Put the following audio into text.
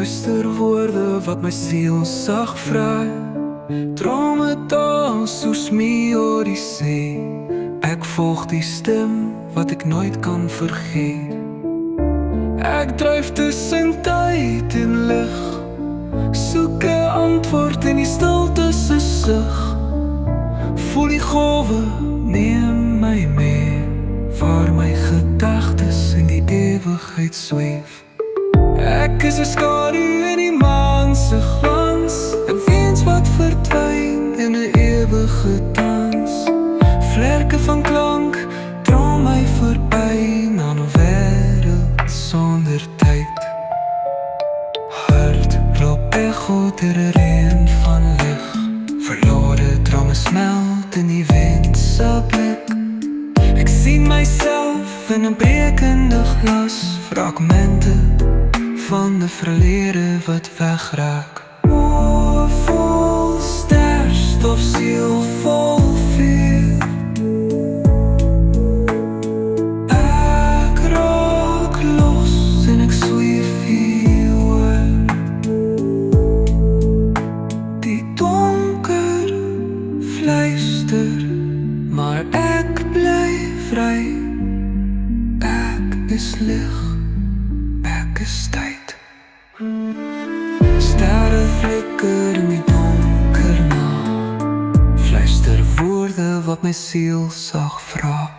Luister woorde wat my siel sag vra. Drome dans soos my odyssee. Ek volg die stem wat ek nooit kan vergeet. Ek dryf tussen tyd en lig, soek 'n antwoord in die stilte se sug. Voel die golwe neem my mee, waar my gedagtes in die ewigheid zweef. Ek is 'n skadu in die maan se glans, 'n wens wat verdwyn in 'n ewige dans. Vlerke van klank dra my verby na 'n wêreld sonder tyd. Hart loop echo deur 'n reën van lig, verlore drome smelt in die wind se blik. Ek sien myself in 'n brekende glas, fragmente van 'n verlede wat wegraak. O, vol sterstof, siel vol vuur. Ek raak los en ek sweef hier oor die donker fluister, maar ek bly vry. Ek is lig, ek is tyd. Sterre flikker in die donker nag, fluister woorde wat my siel sag vra.